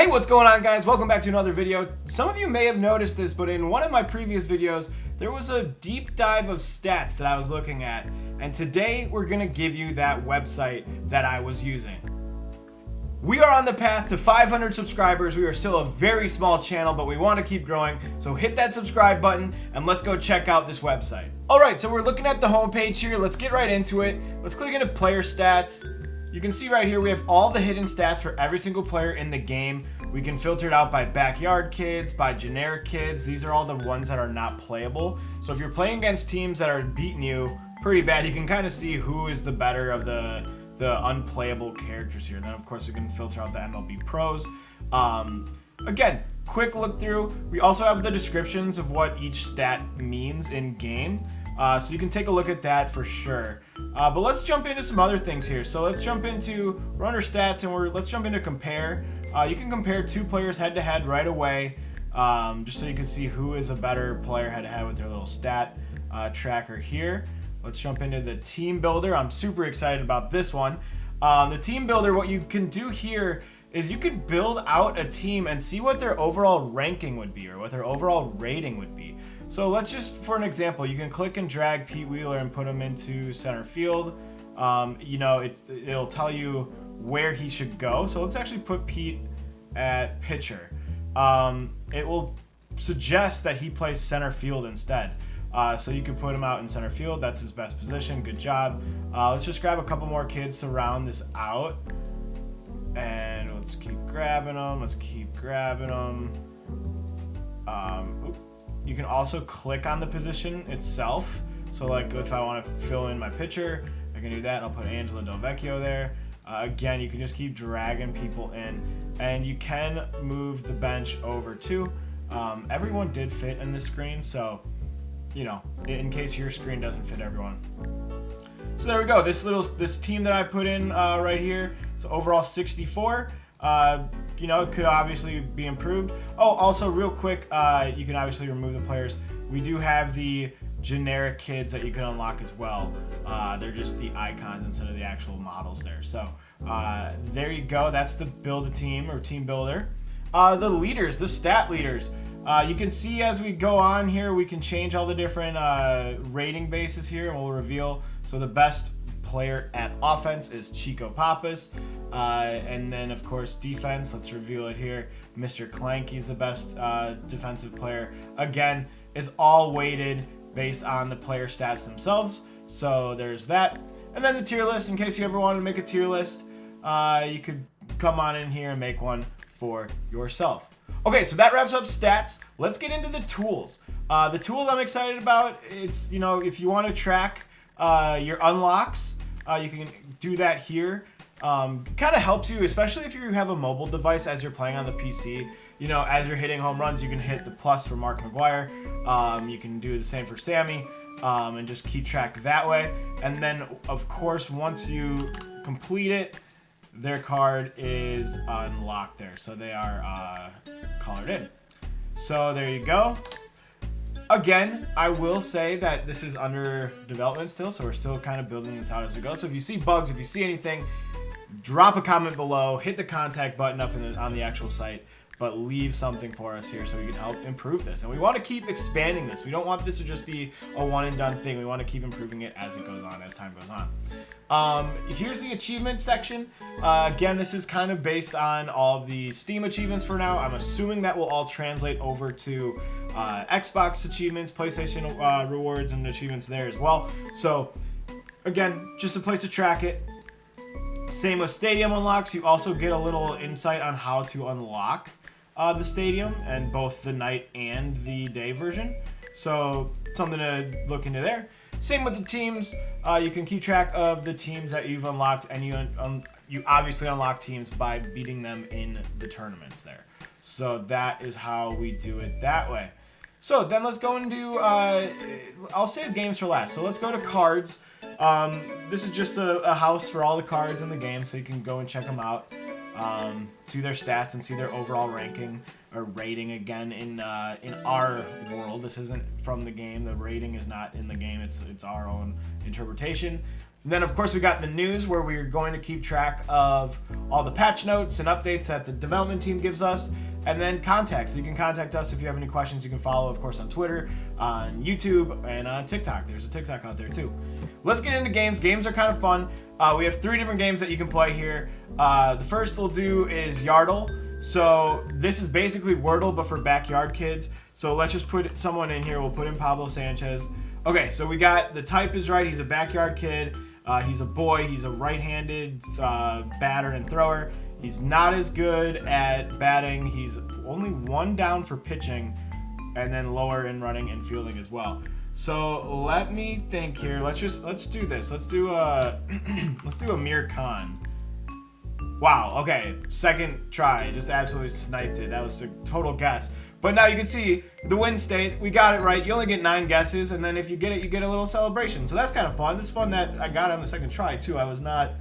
Hey, what's going on, guys? Welcome back to another video. Some of you may have noticed this, but in one of my previous videos, there was a deep dive of stats that I was looking at, and today we're gonna give you that website that I was using. We are on the path to 500 subscribers. We are still a very small channel, but we want to keep growing, so hit that subscribe button and let's go check out this website. Alright, so we're looking at the homepage here. Let's get right into it. Let's click into player stats. You can see right here we have all the hidden stats for every single player in the game. We can filter it out by backyard kids, by generic kids. These are all the ones that are not playable. So if you're playing against teams that are beating you pretty bad, you can kind of see who is the better of the unplayable characters here. Then of course we can filter out the MLB pros. Again, quick look through. We also have the descriptions of what each stat means in game. So you can take a look at that for sure. But let's jump into some other things here. So let's jump into, we're under stats and let's jump into compare. You can compare two players head to head right away, just so you can see who is a better player head to head with their little stat tracker here. Let's jump into the team builder. I'm super excited about this one. The team builder, what you can do here is you can build out a team and see what their overall ranking would be or what their overall rating would be. So let's just, for an example, you can click and drag Pete Wheeler and put him into center field. You know, it'll tell you where he should go. So let's actually put Pete at pitcher. It will suggest that he plays center field instead. So you can put him out in center field. That's his best position. Good job. Let's just grab a couple more kids to round this out. And let's keep grabbing them. Let's keep grabbing them. You can also click on the position itself. So like if I want to fill in my pitcher, I can do that. I'll put Angela Del Vecchio there. Again, you can just keep dragging people in. And you can move the bench over too. Everyone did fit in this screen, so you know, in case your screen doesn't fit everyone. So there we go. This team that I put in right here, it's overall 64. You know, it could obviously be improved. Oh, also real quick, you can obviously remove the players. We do have the generic kids that you can unlock as well. They're just the icons instead of the actual models there. So there you go. That's the build a team or team builder. The leaders, the stat leaders. You can see as we go on here, we can change all the different rating bases here, and we'll reveal. So the best player at offense is Chico Pappas. And then, of course, defense. Let's reveal it here. Mr. Clanky's the best defensive player. Again, it's all weighted based on the player stats themselves. So there's that. And then the tier list. In case you ever wanted to make a tier list, you could come on in here and make one for yourself. Okay, so that wraps up stats. Let's get into the tools. The tools I'm excited about, it's, you know, if you want to track your unlocks, you can do that here. Kind of helps you, especially if you have a mobile device as you're playing on the PC. You know, as you're hitting home runs, you can hit the plus for Mark McGwire. You can do the same for Sammy, and just keep track that way. And then, of course, once you complete it, their card is unlocked there. So they are colored in. So there you go. Again, I will say that this is under development still, so we're still kind of building this out as we go. So if you see bugs, if you see anything, drop a comment below, hit the contact button up on the actual site, but leave something for us here so we can help improve this. And we want to keep expanding this. We don't want this to just be a one and done thing. We want to keep improving it as it goes on, as time goes on. Here's the achievements section. Again, this is kind of based on all of the Steam achievements for now. I'm assuming that will all translate over to Xbox achievements, PlayStation rewards and achievements there as well. So again, just a place to track it. Same with stadium unlocks. You also get a little insight on how to unlock the stadium and both the night and the day version. So something to look into there. Same with the teams. You can keep track of the teams that you've unlocked, and you obviously unlock teams by beating them in the tournaments there. So that is how we do it that way. So then let's go into, I'll save games for last. So let's go to cards. This is just a house for all the cards in the game, so you can go and check them out, see their stats and see their overall ranking or rating. Again, in our world, this isn't from the game. The rating is not in the game. It's our own interpretation. And then of course we got the news where we're going to keep track of all the patch notes and updates that the development team gives us. And then contacts. So you can contact us if you have any questions. You can follow, of course, on Twitter, on YouTube, and on TikTok. There's a TikTok out there too. Let's get into games. Games are kind of fun. We have 3 different games that you can play here. The first we'll do is Yardle. So this is basically Wordle, but for backyard kids. So let's just put someone in here. We'll put in Pablo Sanchez. Okay, so we got, the type is right. He's a backyard kid. He's a boy. He's a right-handed batter and thrower. He's not as good at batting. He's only 1 down for pitching, and then lower in running and fielding as well. So let me think here. Let's do this. Let's do Amir Khan. Wow. Okay. Second try. Just absolutely sniped it. That was a total guess. But now you can see the win state. We got it right. You only get 9 guesses, and then if you get it, you get a little celebration. So that's kind of fun. It's fun that I got it on the second try too. I was not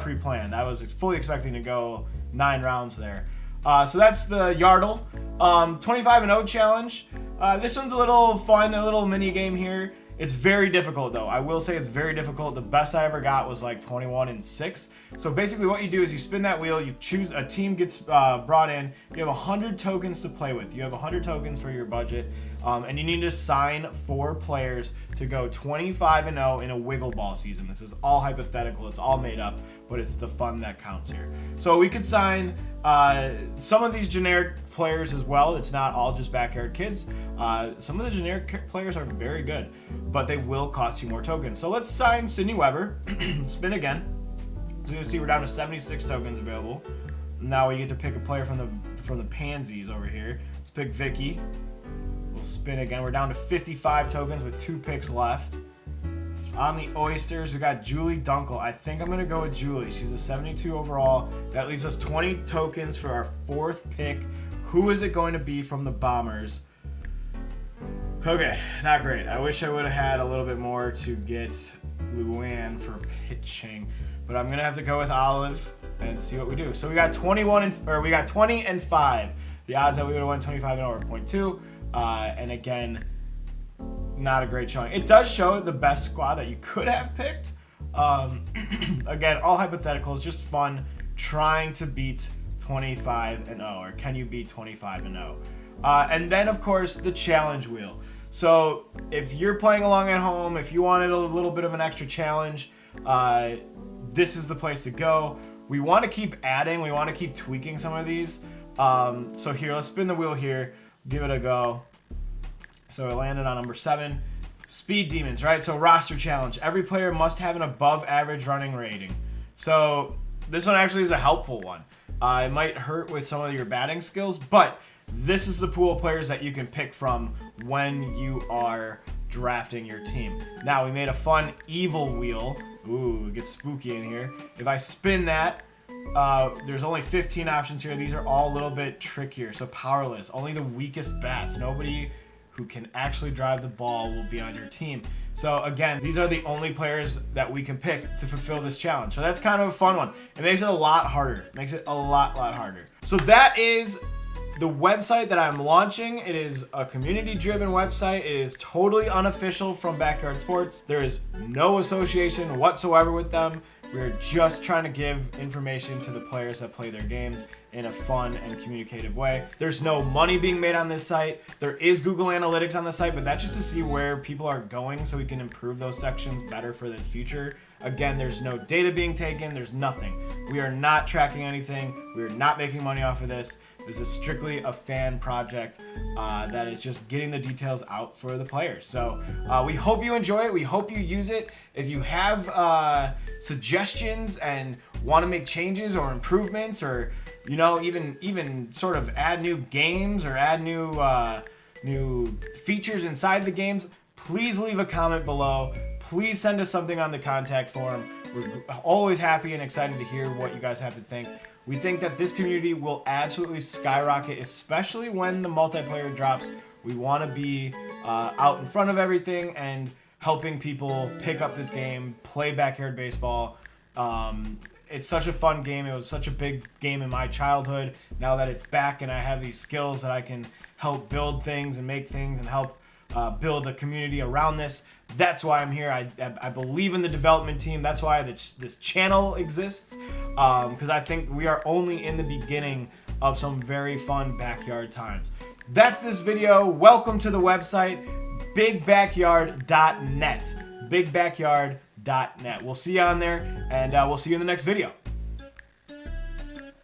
pre-planned. I was fully expecting to go 9 rounds there. So that's the Yardle 25-0 challenge. This one's a little fun, a little mini game here. It's very difficult though. I will say it's very difficult. The best I ever got was like 21-6. So basically what you do is you spin that wheel, you choose, a team gets brought in, you have 100 tokens to play with. You have 100 tokens for your budget, and you need to sign 4 players to go 25-0 in a wiggle ball season. This is all hypothetical, it's all made up, but it's the fun that counts here. So we could sign some of these generic players as well. It's not all just backyard kids. Some of the generic players are very good, but they will cost you more tokens. So let's sign Sydney Weber. Spin again. So you can see we're down to 76 tokens available. Now we get to pick a player from the pansies over here. Let's pick Vicky. We'll spin again. We're down to 55 tokens with 2 picks left. On the Oysters, we got Julie Dunkel. I think I'm going to go with Julie. She's a 72 overall. That leaves us 20 tokens for our 4th pick. Who is it going to be from the Bombers? Okay, not great. I wish I would have had a little bit more to get Luann for pitching, but I'm going to have to go with Olive and see what we do. So we got 20 and 5. The odds that we would have won 25-0 are 0.2. And again, not a great showing. It does show the best squad that you could have picked. Again, all hypotheticals, just fun trying to beat 25-0, or can you beat 25-0? And then of course the challenge wheel. So if you're playing along at home, if you wanted a little bit of an extra challenge, this is the place to go. We want to keep adding, we want to keep tweaking some of these. So here, let's spin the wheel here, give it a go. So it landed on number 7. Speed Demons, right? So roster challenge. Every player must have an above average running rating. So this one actually is a helpful one. It might hurt with some of your batting skills, but this is the pool of players that you can pick from when you are drafting your team. Now, we made a fun evil wheel. Ooh, it gets spooky in here. If I spin that, there's only 15 options here. These are all a little bit trickier. So powerless, only the weakest bats. Nobody who can actually drive the ball will be on your team. So again, these are the only players that we can pick to fulfill this challenge. So that's kind of a fun one. It makes it a lot harder. It makes it a lot harder. So that is the website that I'm launching. It is a community-driven website. It is totally unofficial from Backyard Sports. There is no association whatsoever with them. We're just trying to give information to the players that play their games in a fun and communicative way. There's no money being made on this site. There is Google Analytics on the site, but that's just to see where people are going so we can improve those sections better for the future. Again, there's no data being taken. There's nothing. We are not tracking anything. We are not making money off of this. This is strictly a fan project that is just getting the details out for the players. So we hope you enjoy it. We hope you use it. If you have suggestions and want to make changes or improvements, or even sort of add new games or add new features inside the games, please leave a comment below. Please send us something on the contact form. We're always happy and excited to hear what you guys have to think. We think that this community will absolutely skyrocket, especially when the multiplayer drops. We want to be out in front of everything and helping people pick up this game, play backyard baseball. It's such a fun game. It was such a big game in my childhood. Now that it's back and I have these skills that I can help build things and make things and help build a community around this, That's why I'm here. I believe in the development team. That's why this channel exists, because I think we are only in the beginning of some very fun backyard times. That's this video. Welcome to the website, bigbackyard.net. bigbackyard.net. We'll see you on there, and we'll see you in the next video.